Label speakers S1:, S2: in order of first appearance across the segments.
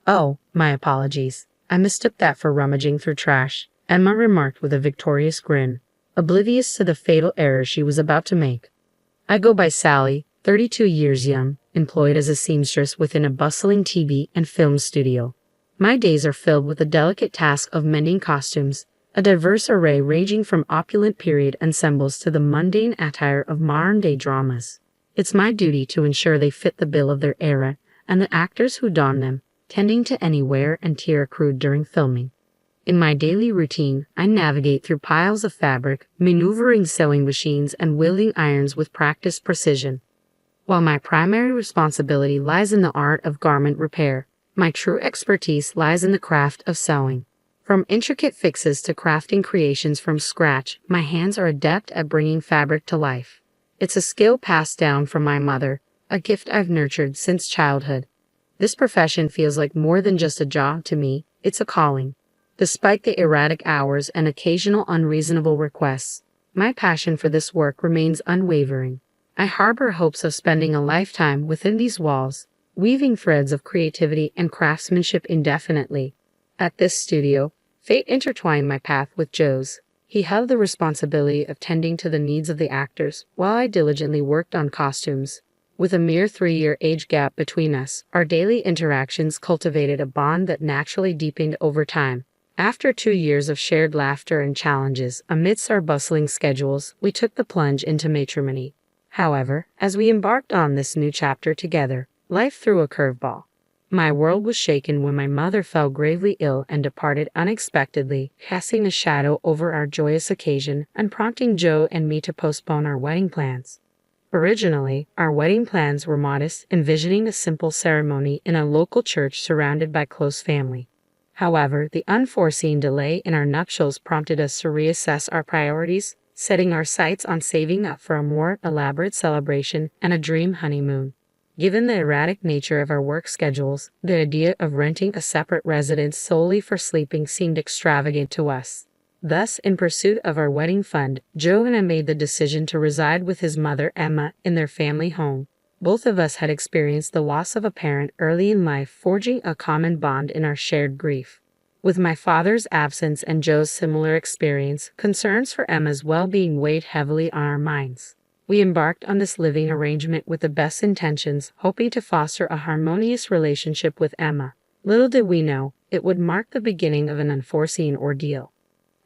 S1: Oh, my apologies. I mistook that for rummaging through trash, Emma remarked with a victorious grin, oblivious to the fatal error she was about to make. I go by Sally, 32 years young, employed as a seamstress within a bustling TV and film studio. My days are filled with the delicate task of mending costumes, a diverse array ranging from opulent period ensembles to the mundane attire of modern-day dramas. It's my duty to ensure they fit the bill of their era and the actors who don them, tending to any wear and tear accrued during filming. In my daily routine, I navigate through piles of fabric, maneuvering sewing machines and wielding irons with practiced precision. While my primary responsibility lies in the art of garment repair, my true expertise lies in the craft of sewing. From intricate fixes to crafting creations from scratch, my hands are adept at bringing fabric to life. It's a skill passed down from my mother, a gift I've nurtured since childhood. This profession feels like more than just a job to me, it's a calling. Despite the erratic hours and occasional unreasonable requests, my passion for this work remains unwavering. I harbor hopes of spending a lifetime within these walls, weaving threads of creativity and craftsmanship indefinitely. At this studio, fate intertwined my path with Joe's. He held the responsibility of tending to the needs of the actors, while I diligently worked on costumes. With a mere 3-year age gap between us, our daily interactions cultivated a bond that naturally deepened over time. After 2 years of shared laughter and challenges amidst our bustling schedules, we took the plunge into matrimony. However, as we embarked on this new chapter together, life threw a curveball. My world was shaken when my mother fell gravely ill and departed unexpectedly, casting a shadow over our joyous occasion and prompting Joe and me to postpone our wedding plans. Originally, our wedding plans were modest, envisioning a simple ceremony in a local church surrounded by close family. However, the unforeseen delay in our nuptials prompted us to reassess our priorities, setting our sights on saving up for a more elaborate celebration and a dream honeymoon. Given the erratic nature of our work schedules, the idea of renting a separate residence solely for sleeping seemed extravagant to us. Thus, in pursuit of our wedding fund, Joe and I made the decision to reside with his mother, Emma, in their family home. Both of us had experienced the loss of a parent early in life, forging a common bond in our shared grief. With my father's absence and Joe's similar experience, concerns for Emma's well-being weighed heavily on our minds. We embarked on this living arrangement with the best intentions, hoping to foster a harmonious relationship with Emma. Little did we know, it would mark the beginning of an unforeseen ordeal.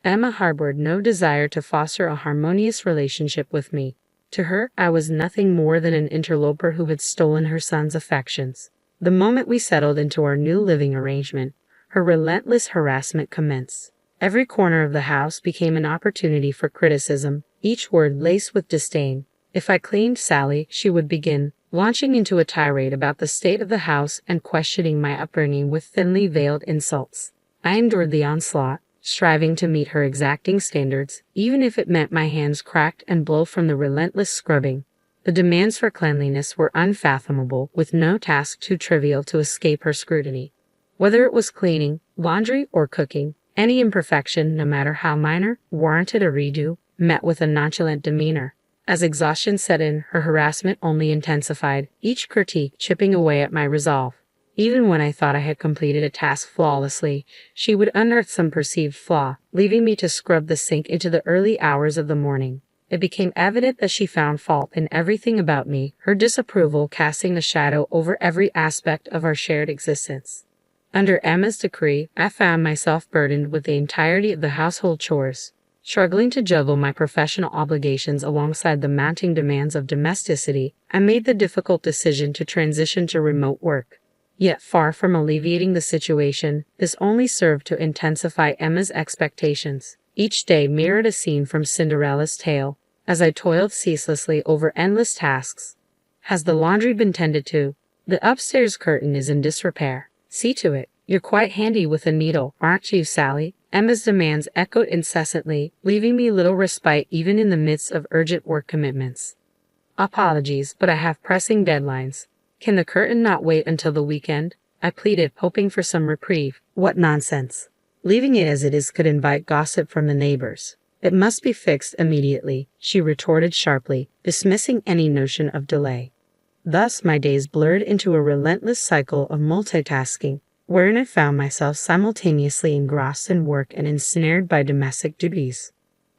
S1: Emma harbored no desire to foster a harmonious relationship with me. To her, I was nothing more than an interloper who had stolen her son's affections. The moment we settled into our new living arrangement, her relentless harassment commenced. Every corner of the house became an opportunity for criticism, each word laced with disdain. If I cleaned Sally, she would begin, launching into a tirade about the state of the house and questioning my upbringing with thinly veiled insults. I endured the onslaught, striving to meet her exacting standards, even if it meant my hands cracked and blue from the relentless scrubbing. The demands for cleanliness were unfathomable, with no task too trivial to escape her scrutiny. Whether it was cleaning, laundry, or cooking, any imperfection, no matter how minor, warranted a redo, met with a nonchalant demeanor. As exhaustion set in, her harassment only intensified, each critique chipping away at my resolve. Even when I thought I had completed a task flawlessly, she would unearth some perceived flaw, leaving me to scrub the sink into the early hours of the morning. It became evident that she found fault in everything about me, her disapproval casting a shadow over every aspect of our shared existence. Under Emma's decree, I found myself burdened with the entirety of the household chores. Struggling to juggle my professional obligations alongside the mounting demands of domesticity, I made the difficult decision to transition to remote work. Yet far from alleviating the situation, this only served to intensify Emma's expectations. Each day mirrored a scene from Cinderella's tale, as I toiled ceaselessly over endless tasks. Has the laundry been tended to? The upstairs curtain is in disrepair. See to it. You're quite handy with a needle, aren't you, Sally? Emma's demands echoed incessantly, leaving me little respite even in the midst of urgent work commitments. Apologies, but I have pressing deadlines. Can the curtain not wait until the weekend? I pleaded, hoping for some reprieve. What nonsense. Leaving it as it is could invite gossip from the neighbors. It must be fixed immediately, she retorted sharply, dismissing any notion of delay. Thus my days blurred into a relentless cycle of multitasking. wherein I found myself simultaneously engrossed in work and ensnared by domestic duties.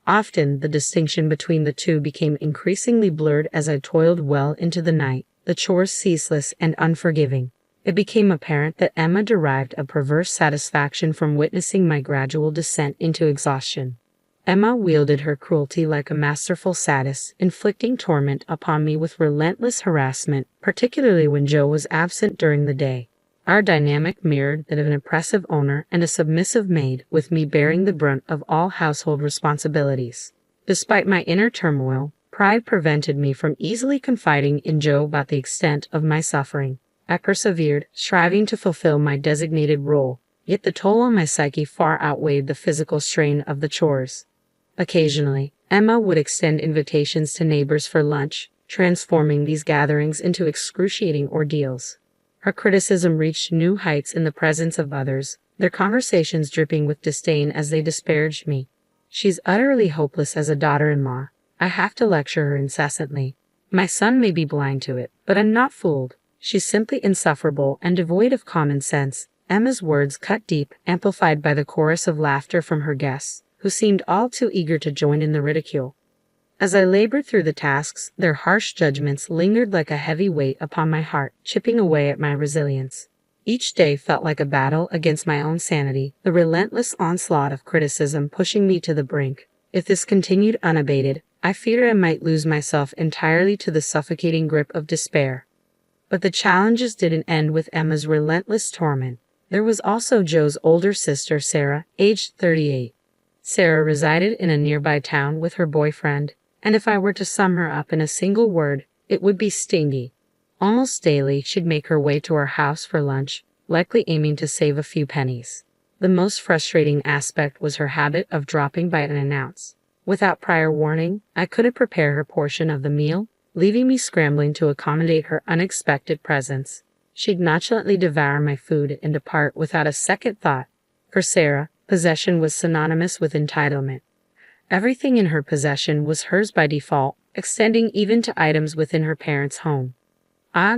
S1: Often, the distinction between the two became increasingly blurred as I toiled well into the night, the chores ceaseless and unforgiving. It became apparent that Emma derived a perverse satisfaction from witnessing my gradual descent into exhaustion. Emma wielded her cruelty like a masterful sadist, inflicting torment upon me with relentless harassment, particularly when Joe was absent during the day. Our dynamic mirrored that of an oppressive owner and a submissive maid, with me bearing the brunt of all household responsibilities. Despite my inner turmoil, pride prevented me from easily confiding in Joe about the extent of my suffering. I persevered, striving to fulfill my designated role, yet the toll on my psyche far outweighed the physical strain of the chores. Occasionally, Emma would extend invitations to neighbors for lunch, transforming these gatherings into excruciating ordeals. Her criticism reached new heights in the presence of others, their conversations dripping with disdain as they disparaged me. She's utterly hopeless as a daughter-in-law. I have to lecture her incessantly. My son may be blind to it, but I'm not fooled. She's simply insufferable and devoid of common sense. Emma's words cut deep, amplified by the chorus of laughter from her guests, who seemed all too eager to join in the ridicule. As I labored through the tasks, their harsh judgments lingered like a heavy weight upon my heart, chipping away at my resilience. Each day felt like a battle against my own sanity, the relentless onslaught of criticism pushing me to the brink. If this continued unabated, I feared I might lose myself entirely to the suffocating grip of despair. But the challenges didn't end with Emma's relentless torment. There was also Joe's older sister, Sarah, aged 38. Sarah resided in a nearby town with her boyfriend, and if I were to sum her up in a single word, it would be stingy. Almost daily, she'd make her way to our house for lunch, likely aiming to save a few pennies. The most frustrating aspect was her habit of dropping by unannounced. Without prior warning, I couldn't prepare her portion of the meal, leaving me scrambling to accommodate her unexpected presence. She'd nonchalantly devour my food and depart without a second thought. For Sarah, possession was synonymous with entitlement. Everything in her possession was hers by default, extending even to items within her parents' home.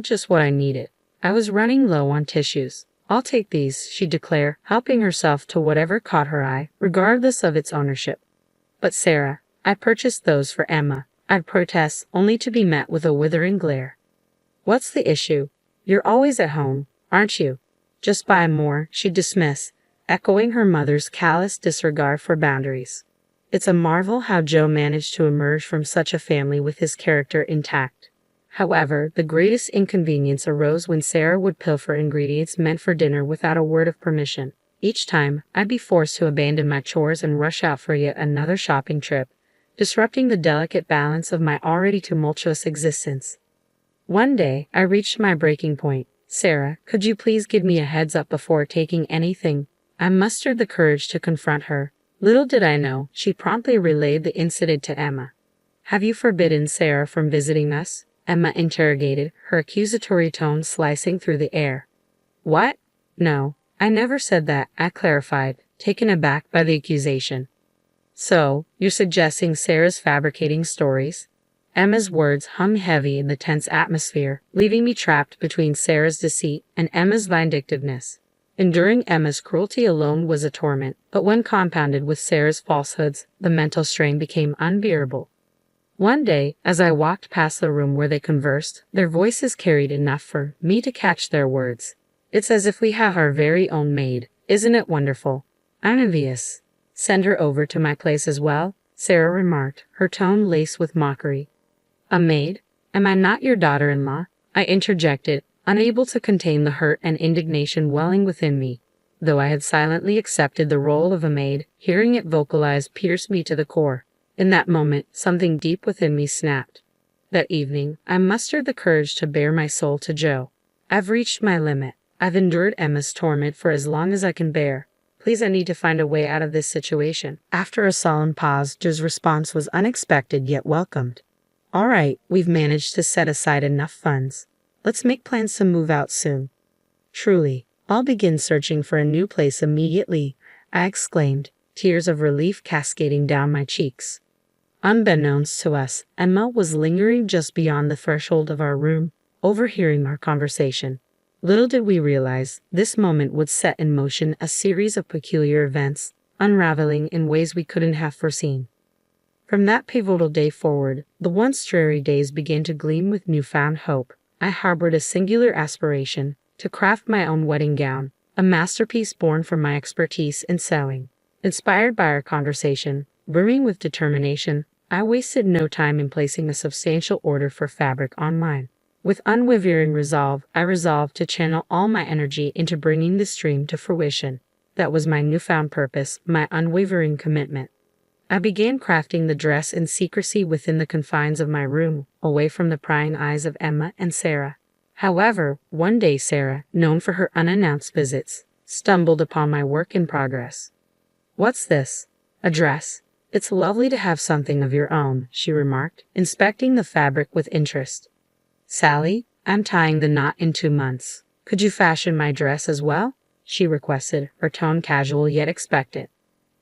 S1: Just what I needed. I was running low on tissues. I'll take these, she'd declare, helping herself to whatever caught her eye, regardless of its ownership. But Sarah, I purchased those for Emma. I'd protest, only to be met with a withering glare. What's the issue? You're always at home, aren't you? Just buy more, she'd dismiss, echoing her mother's callous disregard for boundaries. It's a marvel how Joe managed to emerge from such a family with his character intact. However, the greatest inconvenience arose when Sarah would pilfer ingredients meant for dinner without a word of permission. Each time, I'd be forced to abandon my chores and rush out for yet another shopping trip, disrupting the delicate balance of my already tumultuous existence. One day, I reached my breaking point. Sarah, could you please give me a heads up before taking anything? I mustered the courage to confront her. Little did I know, she promptly relayed the incident to Emma. Have you forbidden Sarah from visiting us? Emma interrogated, her accusatory tone slicing through the air. What? No, I never said that, I clarified, taken aback by the accusation. So, you're suggesting Sarah's fabricating stories? Emma's words hung heavy in the tense atmosphere, leaving me trapped between Sarah's deceit and Emma's vindictiveness. Enduring Emma's cruelty alone was a torment, but when compounded with Sarah's falsehoods, the mental strain became unbearable. One day, as I walked past the room where they conversed, their voices carried enough for me to catch their words. It's as if we have our very own maid. Isn't it wonderful? I'm envious. Send her over to my place as well, Sarah remarked, her tone laced with mockery. A maid? Am I not your daughter-in-law? I interjected, unable to contain the hurt and indignation welling within me. Though I had silently accepted the role of a maid, hearing it vocalized pierced me to the core. In that moment, something deep within me snapped. That evening, I mustered the courage to bare my soul to Joe. I've reached my limit. I've endured Emma's torment for as long as I can bear. Please, I need to find a way out of this situation. After a solemn pause, Joe's response was unexpected yet welcomed. All right, we've managed to set aside enough funds. Let's make plans to move out soon. Truly, I'll begin searching for a new place immediately, I exclaimed, tears of relief cascading down my cheeks. Unbeknownst to us, Emma was lingering just beyond the threshold of our room, overhearing our conversation. Little did we realize this moment would set in motion a series of peculiar events, unraveling in ways we couldn't have foreseen. From that pivotal day forward, the once dreary days began to gleam with newfound hope. I harbored a singular aspiration to craft my own wedding gown, a masterpiece born from my expertise in sewing. Inspired by our conversation, brimming with determination, I wasted no time in placing a substantial order for fabric online. With unwavering resolve, I resolved to channel all my energy into bringing this dream to fruition. That was my newfound purpose, my unwavering commitment. I began crafting the dress in secrecy within the confines of my room, away from the prying eyes of Emma and Sarah. However, one day Sarah, known for her unannounced visits, stumbled upon my work in progress. "What's this? A dress? It's lovely to have something of your own," she remarked, inspecting the fabric with interest. "Sally, I'm tying the knot in 2 months. Could you fashion my dress as well?" she requested, her tone casual yet expectant.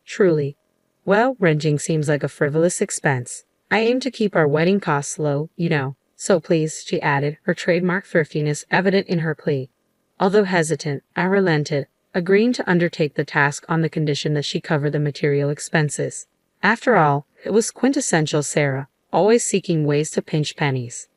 S1: "Truly. Well, renting seems like a frivolous expense. I aim to keep our wedding costs low, you know. So please," she added, her trademark thriftiness evident in her plea. Although hesitant, I relented, agreeing to undertake the task on the condition that she cover the material expenses. After all, it was quintessential Sarah, always seeking ways to pinch pennies.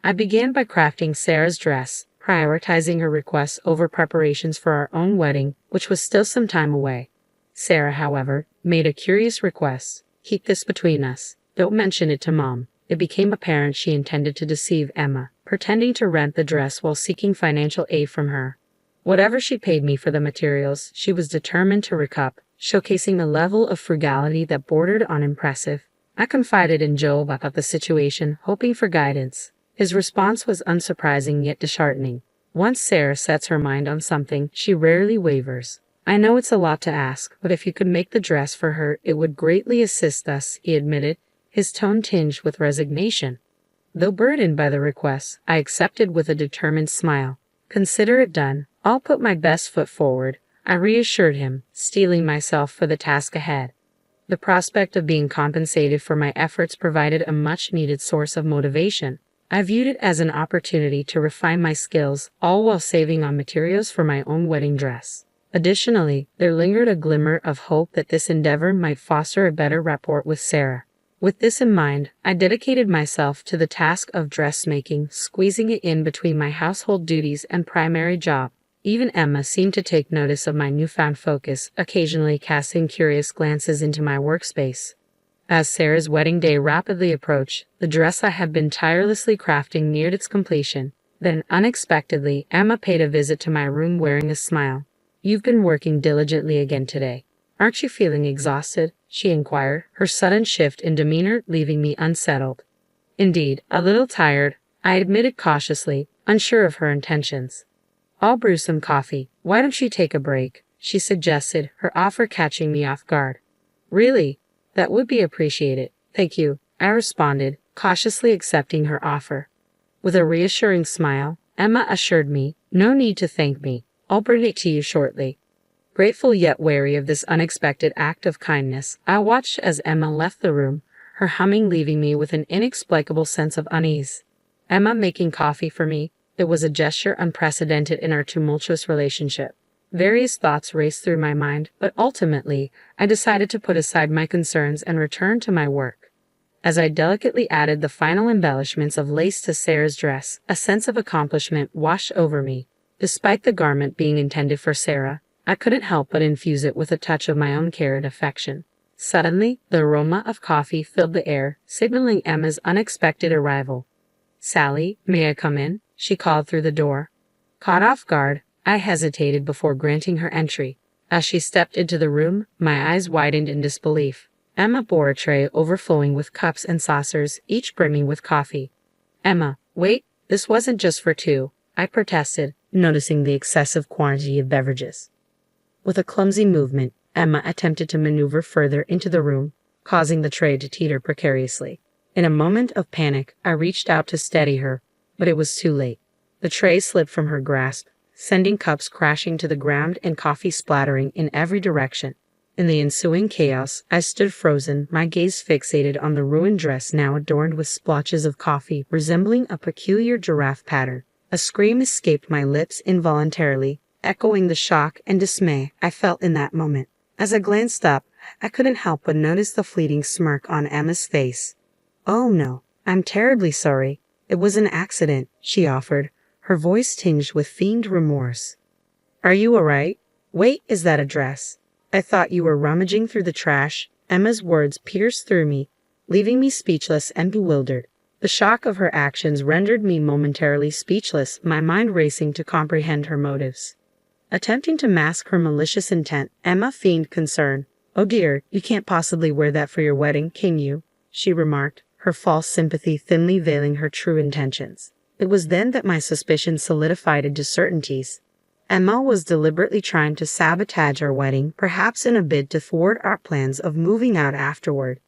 S1: I began by crafting Sarah's dress, prioritizing her requests over preparations for our own wedding, which was still some time away. Sarah, however, made a curious request. "Keep this between us. Don't mention it to Mom." It became apparent she intended to deceive Emma, pretending to rent the dress while seeking financial aid from her. Whatever she paid me for the materials, she was determined to recoup, showcasing a level of frugality that bordered on impressive. I confided in Joe about the situation, hoping for guidance. His response was unsurprising yet disheartening. Once Sarah sets her mind on something, she rarely wavers. "I know it's a lot to ask, but if you could make the dress for her, it would greatly assist us," he admitted, his tone tinged with resignation. Though burdened by the request, I accepted with a determined smile. "Consider it done. I'll put my best foot forward," I reassured him, steeling myself for the task ahead. The prospect of being compensated for my efforts provided a much-needed source of motivation. I viewed it as an opportunity to refine my skills, all while saving on materials for my own wedding dress. Additionally, there lingered a glimmer of hope that this endeavor might foster a better rapport with Sarah. With this in mind, I dedicated myself to the task of dressmaking, squeezing it in between my household duties and primary job. Even Emma seemed to take notice of my newfound focus, occasionally casting curious glances into my workspace. As Sarah's wedding day rapidly approached, the dress I had been tirelessly crafting neared its completion. Then, unexpectedly, Emma paid a visit to my room wearing a smile. "You've been working diligently again today. Aren't you feeling exhausted?" she inquired, her sudden shift in demeanor leaving me unsettled. "Indeed, a little tired," I admitted cautiously, unsure of her intentions. "I'll brew some coffee. Why don't you take a break?" she suggested, her offer catching me off guard. "Really? That would be appreciated. Thank you," I responded, cautiously accepting her offer. With a reassuring smile, Emma assured me, "No need to thank me. I'll bring it to you shortly." Grateful yet wary of this unexpected act of kindness, I watched as Emma left the room, her humming leaving me with an inexplicable sense of unease. Emma making coffee for me, it was a gesture unprecedented in our tumultuous relationship. Various thoughts raced through my mind, but ultimately, I decided to put aside my concerns and return to my work. As I delicately added the final embellishments of lace to Sarah's dress, a sense of accomplishment washed over me. Despite the garment being intended for Sarah, I couldn't help but infuse it with a touch of my own care and affection. Suddenly, the aroma of coffee filled the air, signaling Emma's unexpected arrival. "Sally, may I come in?" she called through the door. Caught off guard, I hesitated before granting her entry. As she stepped into the room, my eyes widened in disbelief. Emma bore a tray overflowing with cups and saucers, each brimming with coffee. "Emma, wait, this wasn't just for two," I protested, noticing the excessive quantity of beverages. With a clumsy movement, Emma attempted to maneuver further into the room, causing the tray to teeter precariously. In a moment of panic, I reached out to steady her, but it was too late. The tray slipped from her grasp, sending cups crashing to the ground and coffee splattering in every direction. In the ensuing chaos, I stood frozen, my gaze fixated on the ruined dress now adorned with splotches of coffee resembling a peculiar giraffe pattern. A scream escaped my lips involuntarily, echoing the shock and dismay I felt in that moment. As I glanced up, I couldn't help but notice the fleeting smirk on Emma's face. "Oh no, I'm terribly sorry. It was an accident," she offered, her voice tinged with feigned remorse. "Are you alright? Wait, is that a dress? I thought you were rummaging through the trash." Emma's words pierced through me, leaving me speechless and bewildered. The shock of her actions rendered me momentarily speechless, my mind racing to comprehend her motives. Attempting to mask her malicious intent, Emma feigned concern. "Oh dear, you can't possibly wear that for your wedding, can you?" she remarked, her false sympathy thinly veiling her true intentions. It was then that my suspicions solidified into certainties. Emma was deliberately trying to sabotage our wedding, perhaps in a bid to thwart our plans of moving out afterward.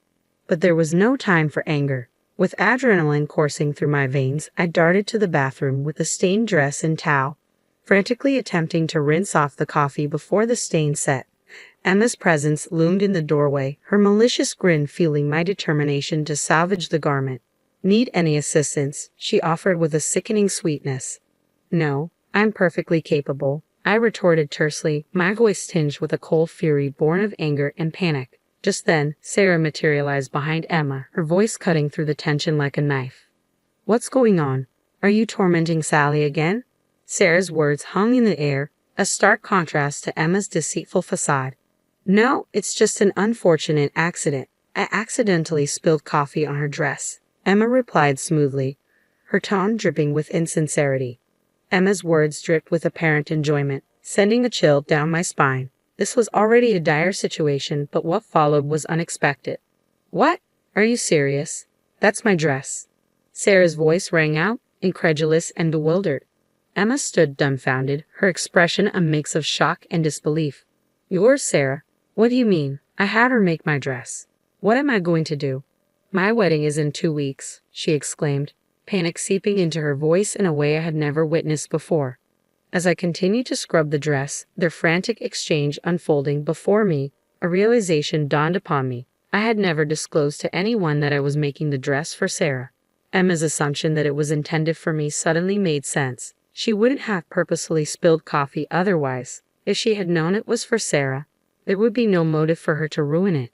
S1: But there was no time for anger. With adrenaline coursing through my veins, I darted to the bathroom with a stained dress and towel, frantically attempting to rinse off the coffee before the stain set. Emma's presence loomed in the doorway, her malicious grin fueling my determination to salvage the garment. "Need any assistance?" she offered with a sickening sweetness. "No, I'm perfectly capable," I retorted tersely, my voice tinged with a cold fury born of anger and panic. Just then, Sarah materialized behind Emma, her voice cutting through the tension like a knife. "What's going on? Are you tormenting Sally again?" Sarah's words hung in the air, a stark contrast to Emma's deceitful facade. "No, it's just an unfortunate accident. I accidentally spilled coffee on her dress," Emma replied smoothly, her tone dripping with insincerity. Emma's words dripped with apparent enjoyment, sending a chill down my spine. This was already a dire situation, but what followed was unexpected. "What? Are you serious? That's my dress." Sarah's voice rang out, incredulous and bewildered. Emma stood dumbfounded, her expression a mix of shock and disbelief. "Yours, Sarah? What do you mean? I had her make my dress. What am I going to do?" "My wedding is in 2 weeks," she exclaimed, panic seeping into her voice in a way I had never witnessed before. As I continued to scrub the dress, their frantic exchange unfolding before me, a realization dawned upon me. I had never disclosed to anyone that I was making the dress for Sarah. Emma's assumption that it was intended for me suddenly made sense. She wouldn't have purposefully spilled coffee otherwise. If she had known it was for Sarah, there would be no motive for her to ruin it.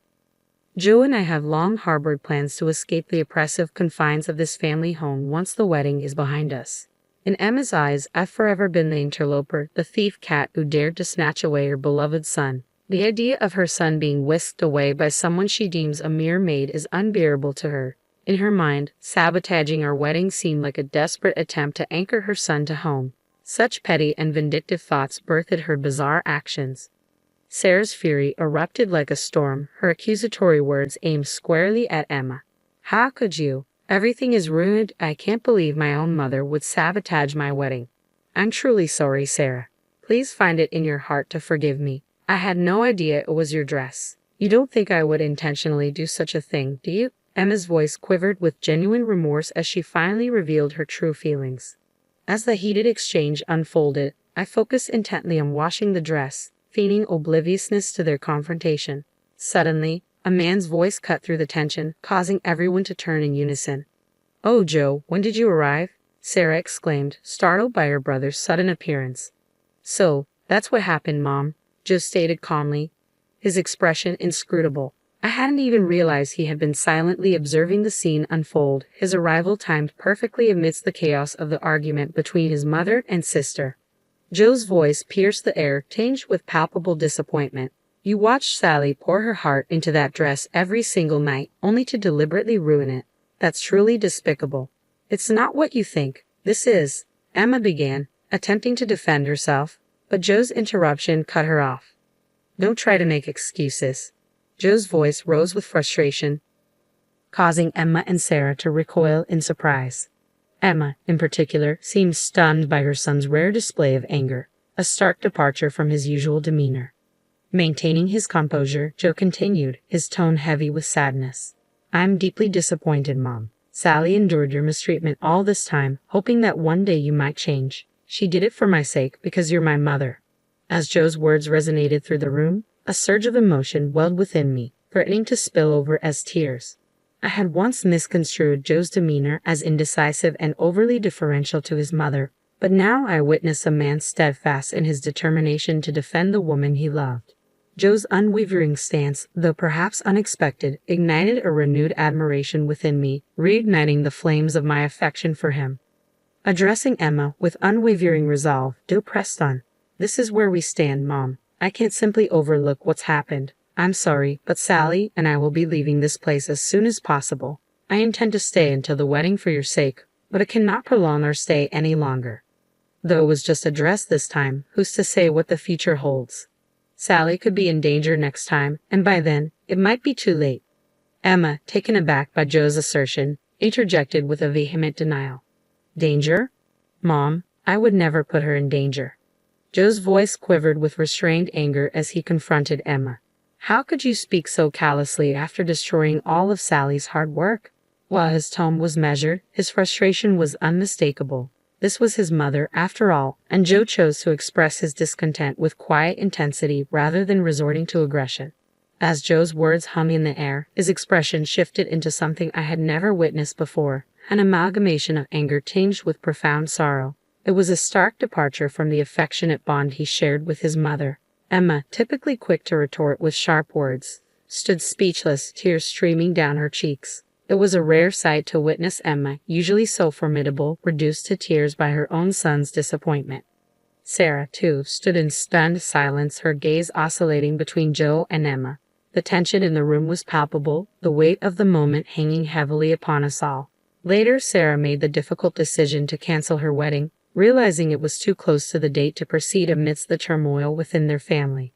S1: Joe and I have long harbored plans to escape the oppressive confines of this family home once the wedding is behind us. In Emma's eyes, I've forever been the interloper, the thief cat who dared to snatch away her beloved son. The idea of her son being whisked away by someone she deems a mere maid is unbearable to her. In her mind, sabotaging our wedding seemed like a desperate attempt to anchor her son to home. Such petty and vindictive thoughts birthed her bizarre actions. Sarah's fury erupted like a storm, her accusatory words aimed squarely at Emma. "How could you? Everything is ruined. I can't believe my own mother would sabotage my wedding. I'm truly sorry, Sarah. Please find it in your heart to forgive me. I had no idea it was your dress. You don't think I would intentionally do such a thing, do you?" Emma's voice quivered with genuine remorse as she finally revealed her true feelings. As the heated exchange unfolded, I focused intently on washing the dress, feigning obliviousness to their confrontation. Suddenly, a man's voice cut through the tension, causing everyone to turn in unison. "Oh, Joe, when did you arrive?" Sarah exclaimed, startled by her brother's sudden appearance. "So, that's what happened, Mom," Joe stated calmly, his expression inscrutable. I hadn't even realized he had been silently observing the scene unfold, his arrival timed perfectly amidst the chaos of the argument between his mother and sister. Joe's voice pierced the air, tinged with palpable disappointment. "You watched Sally pour her heart into that dress every single night, only to deliberately ruin it. That's truly despicable." "It's not what you think. This is," Emma began, attempting to defend herself, but Joe's interruption cut her off. "Don't try to make excuses." Joe's voice rose with frustration, causing Emma and Sarah to recoil in surprise. Emma, in particular, seemed stunned by her son's rare display of anger, a stark departure from his usual demeanor. Maintaining his composure, Joe continued, his tone heavy with sadness. "I'm deeply disappointed, Mom. Sally endured your mistreatment all this time, hoping that one day you might change. She did it for my sake, because you're my mother." As Joe's words resonated through the room, a surge of emotion welled within me, threatening to spill over as tears. I had once misconstrued Joe's demeanor as indecisive and overly deferential to his mother, But now I witness a man steadfast in his determination to defend the woman he loved. Joe's unwavering stance, though perhaps unexpected, ignited a renewed admiration within me, reigniting the flames of my affection for him. Addressing Emma with unwavering resolve, Joe pressed on. "This is where we stand, Mom. I can't simply overlook what's happened. I'm sorry, but Sally and I will be leaving this place as soon as possible. I intend to stay until the wedding for your sake, but I cannot prolong our stay any longer." Though it was just a dress this time, who's to say what the future holds? Sally could be in danger next time, and by then, it might be too late. Emma, taken aback by Joe's assertion, interjected with a vehement denial. "Danger? Mom, I would never put her in danger." Joe's voice quivered with restrained anger as he confronted Emma. "How could you speak so callously after destroying all of Sally's hard work?" While his tone was measured, his frustration was unmistakable. This was his mother, after all, and Joe chose to express his discontent with quiet intensity rather than resorting to aggression. As Joe's words hung in the air, his expression shifted into something I had never witnessed before, an amalgamation of anger tinged with profound sorrow. It was a stark departure from the affectionate bond he shared with his mother. Emma, typically quick to retort with sharp words, stood speechless, tears streaming down her cheeks. It was a rare sight to witness Emma, usually so formidable, reduced to tears by her own son's disappointment. Sarah, too, stood in stunned silence, her gaze oscillating between Joe and Emma. The tension in the room was palpable, the weight of the moment hanging heavily upon us all. Later, Sarah made the difficult decision to cancel her wedding, realizing it was too close to the date to proceed amidst the turmoil within their family.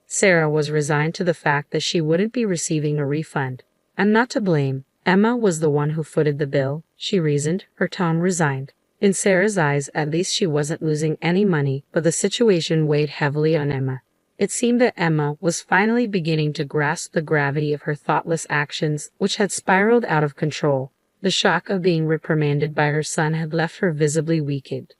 S1: Sarah was resigned to the fact that she wouldn't be receiving a refund. "I'm not to blame. Emma was the one who footed the bill," she reasoned, her tone resigned. In Sarah's eyes, at least she wasn't losing any money, but the situation weighed heavily on Emma. It seemed that Emma was finally beginning to grasp the gravity of her thoughtless actions, which had spiraled out of control. The shock of being reprimanded by her son had left her visibly weakened.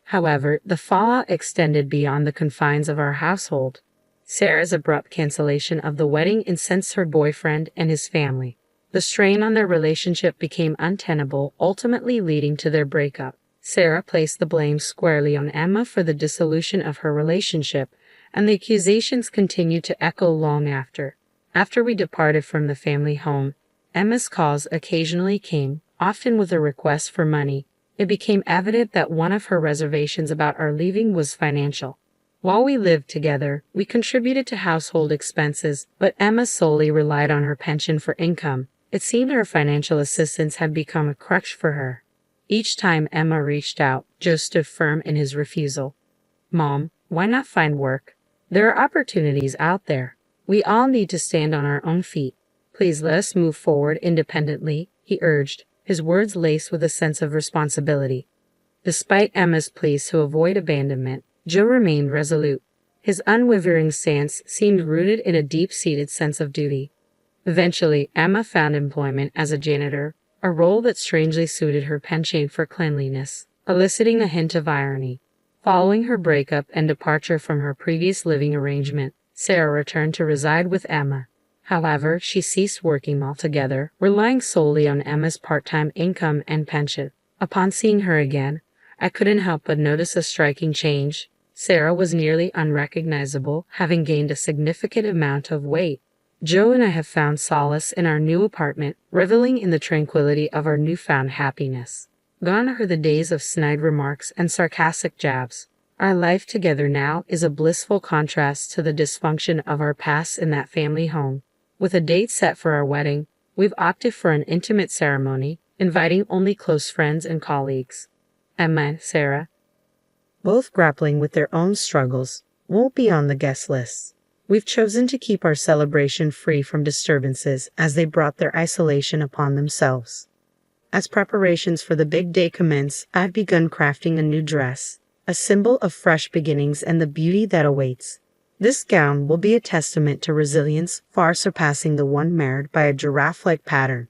S1: However, the fallout extended beyond the confines of our household. Sarah's abrupt cancellation of the wedding incensed her boyfriend and his family. The strain on their relationship became untenable, ultimately leading to their breakup. Sarah placed the blame squarely on Emma for the dissolution of her relationship, and the accusations continued to echo long after. After we departed from the family home, Emma's calls occasionally came, often with a request for money. It became evident that one of her reservations about our leaving was financial. While we lived together, we contributed to household expenses, but Emma solely relied on her pension for income. It seemed her financial assistance had become a crutch for her. Each time Emma reached out, Joe stood firm in his refusal. "Mom, why not find work? There are opportunities out there. We all need to stand on our own feet. Please let us move forward independently," he urged, his words laced with a sense of responsibility. Despite Emma's pleas to avoid abandonment, Joe remained resolute. His unwavering stance seemed rooted in a deep-seated sense of duty. Eventually, Emma found employment as a janitor, a role that strangely suited her penchant for cleanliness, eliciting a hint of irony. Following her breakup and departure from her previous living arrangement, Sarah returned to reside with Emma. However, she ceased working altogether, relying solely on Emma's part-time income and pension. Upon seeing her again, I couldn't help but notice a striking change. Sarah was nearly unrecognizable, having gained a significant amount of weight. Joe and I have found solace in our new apartment, reveling in the tranquility of our newfound happiness. Gone are the days of snide remarks and sarcastic jabs. Our life together now is a blissful contrast to the dysfunction of our past in that family home. With a date set for our wedding, we've opted for an intimate ceremony, inviting only close friends and colleagues. Emma and Sarah, both grappling with their own struggles, won't be on the guest list. We've chosen to keep our celebration free from disturbances as they brought their isolation upon themselves. As preparations for the big day commence, I've begun crafting a new dress, a symbol of fresh beginnings and the beauty that awaits. This gown will be a testament to resilience far surpassing the one marred by a giraffe-like pattern.